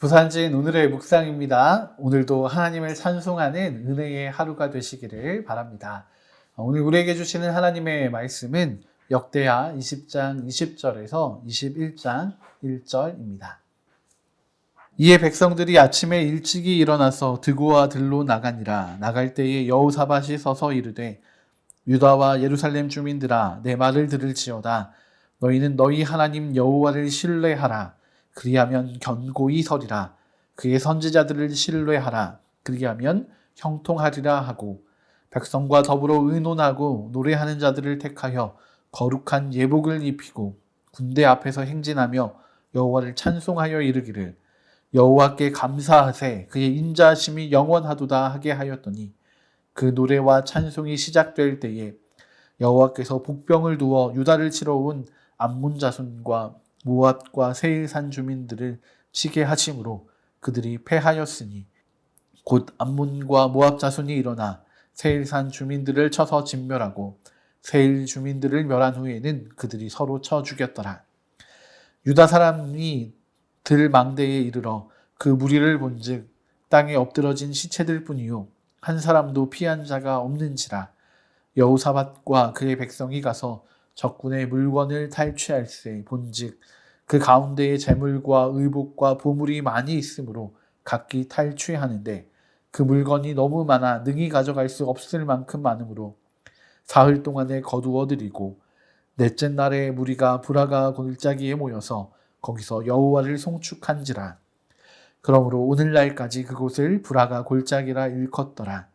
부산진 오늘의 묵상입니다. 오늘도 하나님을 찬송하는 은혜의 하루가 되시기를 바랍니다. 오늘 우리에게 주시는 하나님의 말씀은 역대하 20장 20절에서 21장 1절입니다. 이에 백성들이 아침에 일찍이 일어나서 드고와 들로 나가니라. 나갈 때에 여호사밧이 서서 이르되 유다와 예루살렘 주민들아 내 말을 들을지어다. 너희는 너희 하나님 여호와를 신뢰하라. 그리하면 견고히 서리라. 그의 선지자들을 신뢰하라. 그리하면 형통하리라 하고 백성과 더불어 의논하고 노래하는 자들을 택하여 거룩한 예복을 입히고 군대 앞에서 행진하며 여호와를 찬송하여 이르기를 여호와께 감사하세 그의 인자하심이 영원하도다 하게 하였더니 그 노래와 찬송이 시작될 때에 여호와께서 복병을 두어 유다를 치러 온 암몬 자손과 모압과 세일산 주민들을 치게 하심으로 그들이 패하였으니 곧 암몬과 모압 자손이 일어나 세일산 주민들을 쳐서 진멸하고 세일 주민들을 멸한 후에는 그들이 서로 쳐 죽였더라. 유다 사람이 들 망대에 이르러 그 무리를 본즉 땅에 엎드러진 시체들 뿐이요 한 사람도 피한 자가 없는지라. 여호사밧과 그의 백성이 가서 적군의 물건을 탈취할세 본즉 그 가운데에 재물과 의복과 보물이 많이 있으므로 각기 탈취하는데 그 물건이 너무 많아 능히 가져갈 수 없을 만큼 많으므로 사흘 동안에 거두어들이고 넷째 날에 무리가 브라가 골짜기에 모여서 거기서 여호와를 송축한지라. 그러므로 오늘날까지 그곳을 브라가 골짜기라 일컫더라.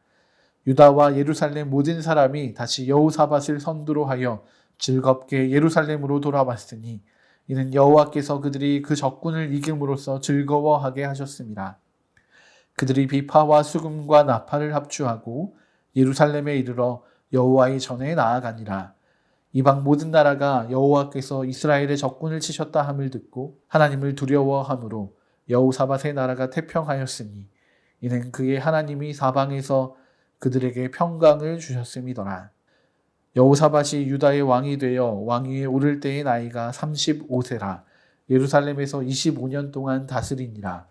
유다와 예루살렘 모든 사람이 다시 여호사밧을 선두로 하여 즐겁게 예루살렘으로 돌아왔으니 이는 여호와께서 그들이 그 적군을 이김으로써 즐거워하게 하셨습니다. 그들이 비파와 수금과 나팔을 합주하고 예루살렘에 이르러 여호와의 전에 나아가니라. 이방 모든 나라가 여호와께서 이스라엘의 적군을 치셨다 함을 듣고 하나님을 두려워함으로 여호사밧의 나라가 태평하였으니 이는 그의 하나님이 사방에서 그들에게 평강을 주셨음이더라. 여호사밧이 유다의 왕이 되어 왕위에 오를 때의 나이가 35세라. 예루살렘에서 25년 동안 다스리니라.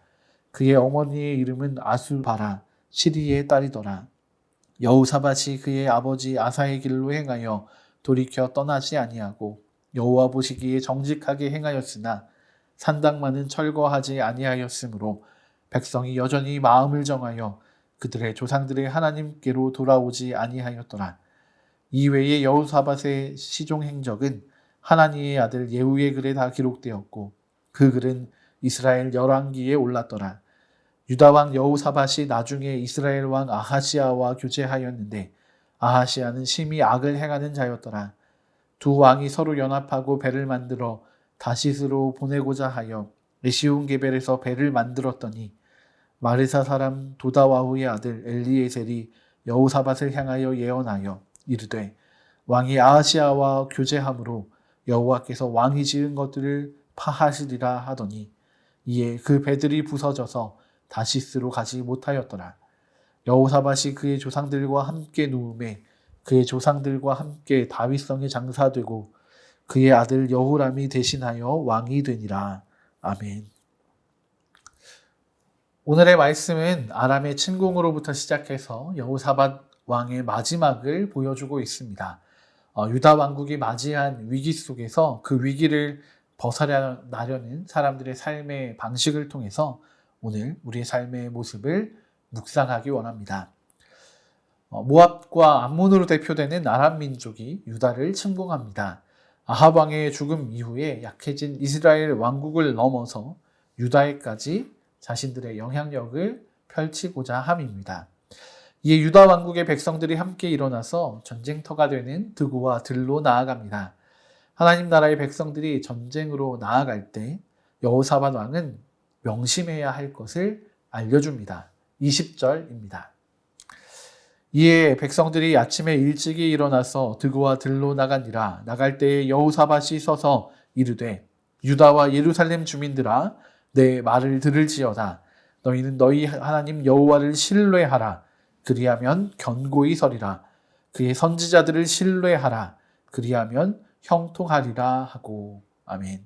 그의 어머니의 이름은 아수바라 시리의 딸이더라. 여호사밧이 그의 아버지 아사의 길로 행하여 돌이켜 떠나지 아니하고 여호와 보시기에 정직하게 행하였으나 산당만은 철거하지 아니하였으므로 백성이 여전히 마음을 정하여 그들의 조상들의 하나님께로 돌아오지 아니하였더라. 이외에 여호사밧의 시종 행적은 하나니의 아들 예후의 글에 다 기록되었고 그 글은 이스라엘 열왕기에 올랐더라. 유다 왕 여호사밧이 나중에 이스라엘 왕 아하시아와 교제하였는데 아하시아는 심히 악을 행하는 자였더라. 두 왕이 서로 연합하고 배를 만들어 다시스로 보내고자 하여 에시온게벨에서 배를 만들었더니 마르사 사람 도다와후의 아들 엘리에셀이 여호사밧을 향하여 예언하여 이르되 왕이 아하시아와 교제함으로 여호와께서 왕이 지은 것들을 파하시리라 하더니 이에 그 배들이 부서져서 다시스로 가지 못하였더라. 여호사밧이 그의 조상들과 함께 누움에 그의 조상들과 함께 다윗성에 장사되고 그의 아들 여호람이 대신하여 왕이 되니라. 아멘. 오늘의 말씀은 아람의 침공으로부터 시작해서 여호사밧 왕의 마지막을 보여주고 있습니다. 유다 왕국이 맞이한 위기 속에서 그 위기를 벗어나려는 사람들의 삶의 방식을 통해서 오늘 우리의 삶의 모습을 묵상하기 원합니다. 모압과 암몬으로 대표되는 아람 민족이 유다를 침공합니다. 아합 왕의 죽음 이후에 약해진 이스라엘 왕국을 넘어서 유다에까지 자신들의 영향력을 펼치고자 함입니다. 이에 유다 왕국의 백성들이 함께 일어나서 전쟁터가 되는 드고와 들로 나아갑니다. 하나님 나라의 백성들이 전쟁으로 나아갈 때 여호사밧 왕은 명심해야 할 것을 알려줍니다. 20절입니다. 이에 백성들이 아침에 일찍이 일어나서 드고와 들로 나가니라. 나갈 때에 여호사밧이 서서 이르되 유다와 예루살렘 주민들아 내 말을 들을지어다. 너희는 너희 하나님 여호와를 신뢰하라. 그리하면 견고히 서리라. 그의 선지자들을 신뢰하라. 그리하면 형통하리라 하고. 아멘.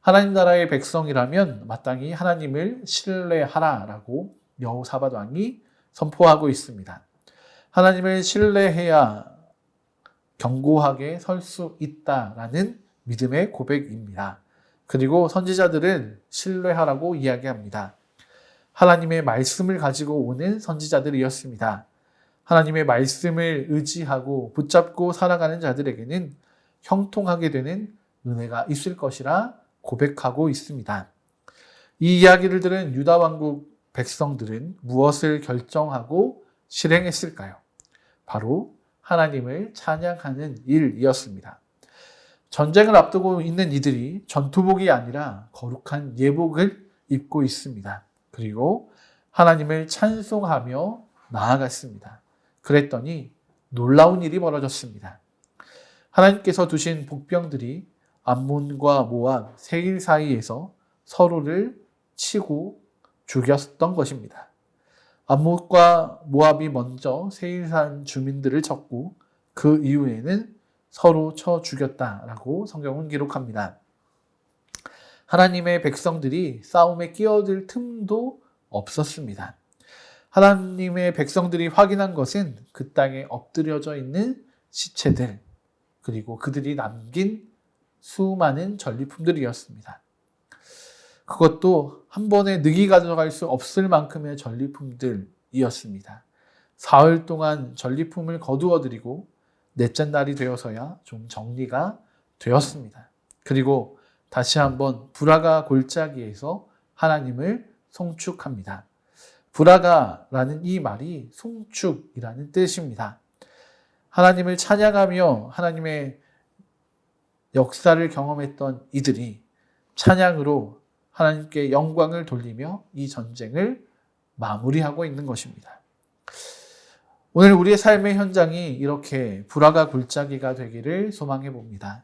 하나님 나라의 백성이라면 마땅히 하나님을 신뢰하라라고 여호사밧 왕이 선포하고 있습니다. 하나님을 신뢰해야 견고하게 설 수 있다라는 믿음의 고백입니다. 그리고 선지자들은 신뢰하라고 이야기합니다. 하나님의 말씀을 가지고 오는 선지자들이었습니다. 하나님의 말씀을 의지하고 붙잡고 살아가는 자들에게는 형통하게 되는 은혜가 있을 것이라 고백하고 있습니다. 이 이야기를 들은 유다 왕국 백성들은 무엇을 결정하고 실행했을까요? 바로 하나님을 찬양하는 일이었습니다. 전쟁을 앞두고 있는 이들이 전투복이 아니라 거룩한 예복을 입고 있습니다. 그리고 하나님을 찬송하며 나아갔습니다. 그랬더니 놀라운 일이 벌어졌습니다. 하나님께서 두신 복병들이 암몬과 모압, 세일 사이에서 서로를 치고 죽였던 것입니다. 암몬과 모압이 먼저 세일산 주민들을 쳤고 그 이후에는 서로 쳐 죽였다라고 성경은 기록합니다. 하나님의 백성들이 싸움에 끼어들 틈도 없었습니다. 하나님의 백성들이 확인한 것은 그 땅에 엎드려져 있는 시체들, 그리고 그들이 남긴 수많은 전리품들이었습니다. 그것도 한 번에 능히 가져갈 수 없을 만큼의 전리품들이었습니다. 사흘 동안 전리품을 거두어들이고 넷째 날이 되어서야 좀 정리가 되었습니다. 그리고 다시 한번 브라가 골짜기에서 하나님을 송축합니다. 브라가라는 이 말이 송축이라는 뜻입니다. 하나님을 찬양하며 하나님의 역사를 경험했던 이들이 찬양으로 하나님께 영광을 돌리며 이 전쟁을 마무리하고 있는 것입니다. 오늘 우리의 삶의 현장이 이렇게 브라가 골짜기가 되기를 소망해 봅니다.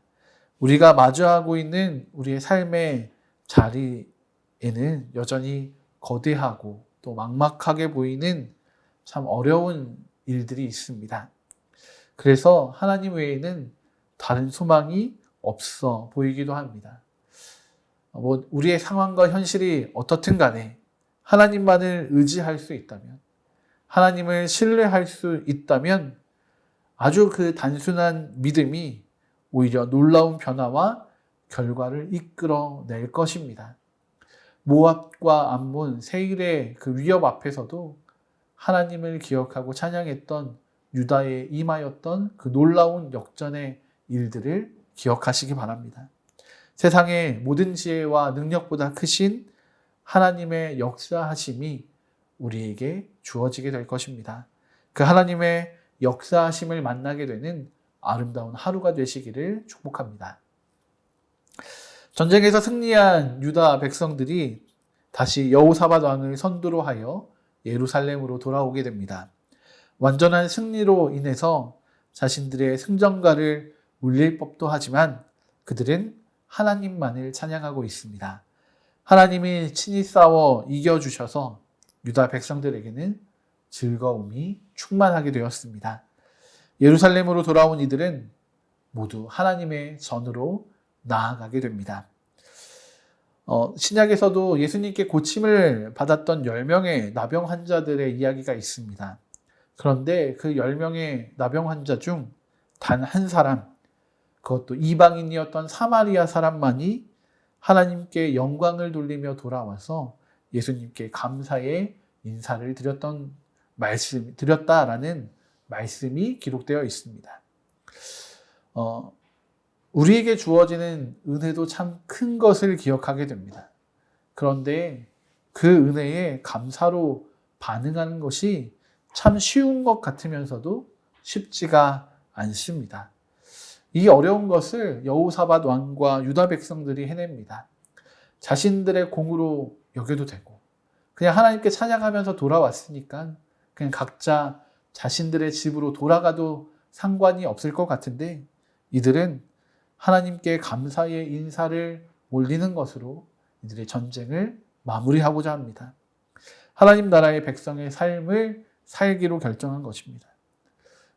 우리가 마주하고 있는 우리의 삶의 자리에는 여전히 거대하고 또 막막하게 보이는 참 어려운 일들이 있습니다. 그래서 하나님 외에는 다른 소망이 없어 보이기도 합니다. 우리의 상황과 현실이 어떻든 간에 하나님만을 의지할 수 있다면, 하나님을 신뢰할 수 있다면 아주 그 단순한 믿음이 오히려 놀라운 변화와 결과를 이끌어낼 것입니다. 모압과 암몬, 세일의 그 위협 앞에서도 하나님을 기억하고 찬양했던 유다에 임하였던 그 놀라운 역전의 일들을 기억하시기 바랍니다. 세상의 모든 지혜와 능력보다 크신 하나님의 역사하심이 우리에게 주어지게 될 것입니다. 그 하나님의 역사하심을 만나게 되는 아름다운 하루가 되시기를 축복합니다. 전쟁에서 승리한 유다 백성들이 다시 여호사밧 왕을 선두로 하여 예루살렘으로 돌아오게 됩니다. 완전한 승리로 인해서 자신들의 승전가를 울릴 법도 하지만 그들은 하나님만을 찬양하고 있습니다. 하나님이 친히 싸워 이겨주셔서 유다 백성들에게는 즐거움이 충만하게 되었습니다. 예루살렘으로 돌아온 이들은 모두 하나님의 전으로 나아가게 됩니다. 신약에서도 예수님께 고침을 받았던 10명의 나병 환자들의 이야기가 있습니다. 그런데 그 10명의 나병 환자 중 단 한 사람, 그것도 이방인이었던 사마리아 사람만이 하나님께 영광을 돌리며 돌아와서 예수님께 감사의 인사를 드렸다라는 말씀이 기록되어 있습니다. 우리에게 주어지는 은혜도 참 큰 것을 기억하게 됩니다. 그런데 그 은혜에 감사로 반응하는 것이 참 쉬운 것 같으면서도 쉽지가 않습니다. 이 어려운 것을 여호사밧 왕과 유다 백성들이 해냅니다. 자신들의 공으로 여겨도 되고 그냥 하나님께 찬양하면서 돌아왔으니까 그냥 각자 자신들의 집으로 돌아가도 상관이 없을 것 같은데 이들은 하나님께 감사의 인사를 올리는 것으로 이들의 전쟁을 마무리하고자 합니다. 하나님 나라의 백성의 삶을 살기로 결정한 것입니다.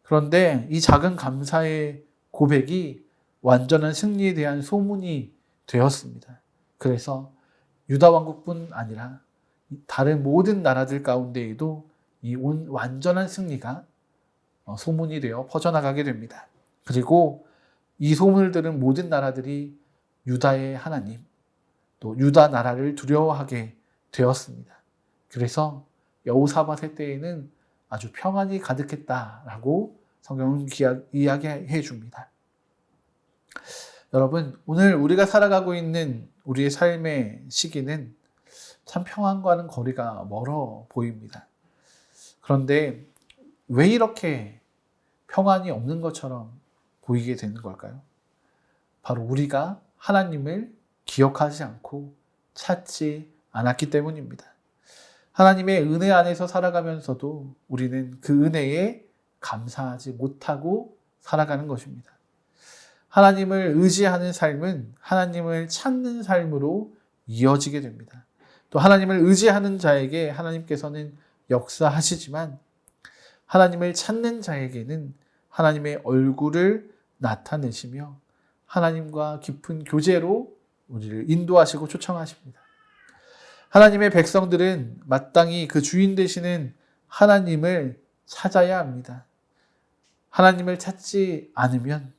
그런데 이 작은 감사의 고백이 완전한 승리에 대한 소문이 되었습니다. 그래서 유다 왕국뿐 아니라 다른 모든 나라들 가운데에도 이 완전한 승리가 소문이 되어 퍼져나가게 됩니다. 그리고 이 소문을 들은 모든 나라들이 유다의 하나님, 또 유다 나라를 두려워하게 되었습니다. 그래서 여호사밧의 때에는 아주 평안이 가득했다라고 성경은 이야기해 줍니다. 여러분, 오늘 우리가 살아가고 있는 우리의 삶의 시기는 참 평안과는 거리가 멀어 보입니다. 그런데 왜 이렇게 평안이 없는 것처럼 보이게 되는 걸까요? 바로 우리가 하나님을 기억하지 않고 찾지 않았기 때문입니다. 하나님의 은혜 안에서 살아가면서도 우리는 그 은혜에 감사하지 못하고 살아가는 것입니다. 하나님을 의지하는 삶은 하나님을 찾는 삶으로 이어지게 됩니다. 또 하나님을 의지하는 자에게 하나님께서는 역사하시지만 하나님을 찾는 자에게는 하나님의 얼굴을 나타내시며 하나님과 깊은 교제로 우리를 인도하시고 초청하십니다. 하나님의 백성들은 마땅히 그 주인 되시는 하나님을 찾아야 합니다. 하나님을 찾지 않으면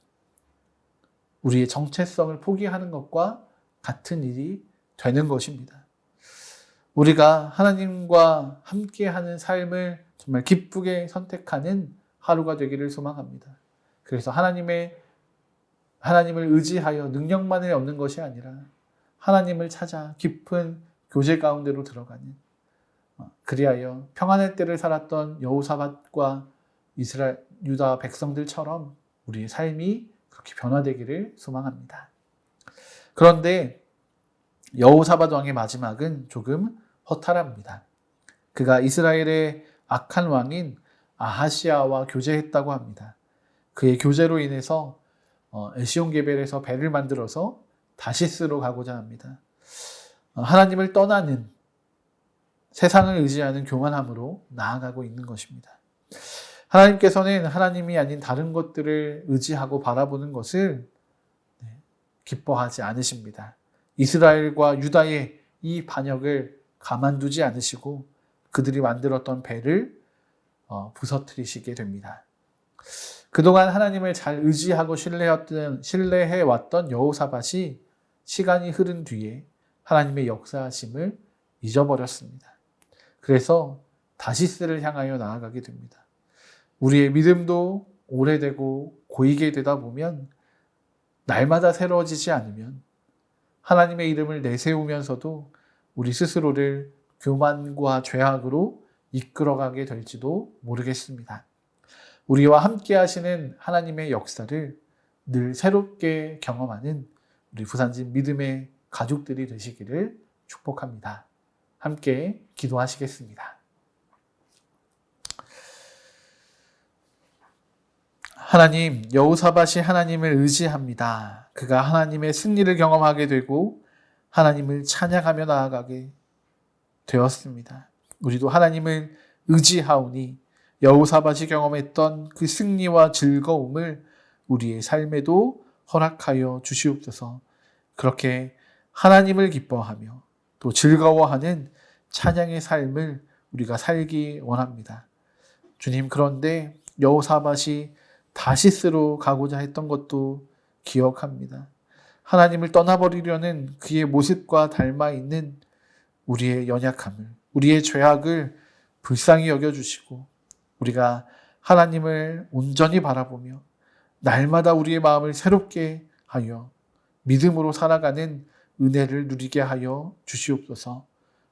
우리의 정체성을 포기하는 것과 같은 일이 되는 것입니다. 우리가 하나님과 함께하는 삶을 정말 기쁘게 선택하는 하루가 되기를 소망합니다. 그래서 하나님을 의지하여 능력만을 얻는 것이 아니라 하나님을 찾아 깊은 교제 가운데로 들어가는, 그리하여 평안의 때를 살았던 여호사밧과 유다 백성들처럼 우리의 삶이 그렇게 변화되기를 소망합니다. 그런데 여호사밧 왕의 마지막은 조금 허탈합니다. 그가 이스라엘의 악한 왕인 아하시아와 교제했다고 합니다. 그의 교제로 인해서 에시온게벨에서 배를 만들어서 다시스로 가고자 합니다. 하나님을 떠나는, 세상을 의지하는 교만함으로 나아가고 있는 것입니다. 하나님께서는 하나님이 아닌 다른 것들을 의지하고 바라보는 것을 기뻐하지 않으십니다. 이스라엘과 유다의 이 반역을 가만두지 않으시고 그들이 만들었던 배를 부서뜨리시게 됩니다. 그동안 하나님을 잘 의지하고 신뢰해왔던 여호사밧이 시간이 흐른 뒤에 하나님의 역사하심을 잊어버렸습니다. 그래서 다시스를 향하여 나아가게 됩니다. 우리의 믿음도 오래되고 고이게 되다 보면 날마다 새로워지지 않으면 하나님의 이름을 내세우면서도 우리 스스로를 교만과 죄악으로 이끌어가게 될지도 모르겠습니다. 우리와 함께 하시는 하나님의 역사를 늘 새롭게 경험하는 우리 부산진 믿음의 가족들이 되시기를 축복합니다. 함께 기도하시겠습니다. 하나님, 여호사밧이 하나님을 의지합니다. 그가 하나님의 승리를 경험하게 되고 하나님을 찬양하며 나아가게 되었습니다. 우리도 하나님을 의지하오니 여호사밧이 경험했던 그 승리와 즐거움을 우리의 삶에도 허락하여 주시옵소서. 그렇게 하나님을 기뻐하며 또 즐거워하는 찬양의 삶을 우리가 살기 원합니다. 주님, 그런데 여호사밧이 다시스로 가고자 했던 것도 기억합니다. 하나님을 떠나버리려는 그의 모습과 닮아 있는 우리의 연약함을, 우리의 죄악을 불쌍히 여겨주시고 우리가 하나님을 온전히 바라보며 날마다 우리의 마음을 새롭게 하여 믿음으로 살아가는 은혜를 누리게 하여 주시옵소서.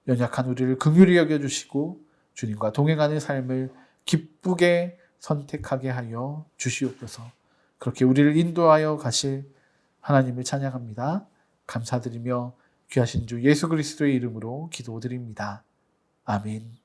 연약한 우리를 긍휼히 여겨주시고 주님과 동행하는 삶을 기쁘게 선택하게 하여 주시옵소서. 그렇게 우리를 인도하여 가실 하나님을 찬양합니다. 감사드리며 귀하신 주 예수 그리스도의 이름으로 기도드립니다. 아멘.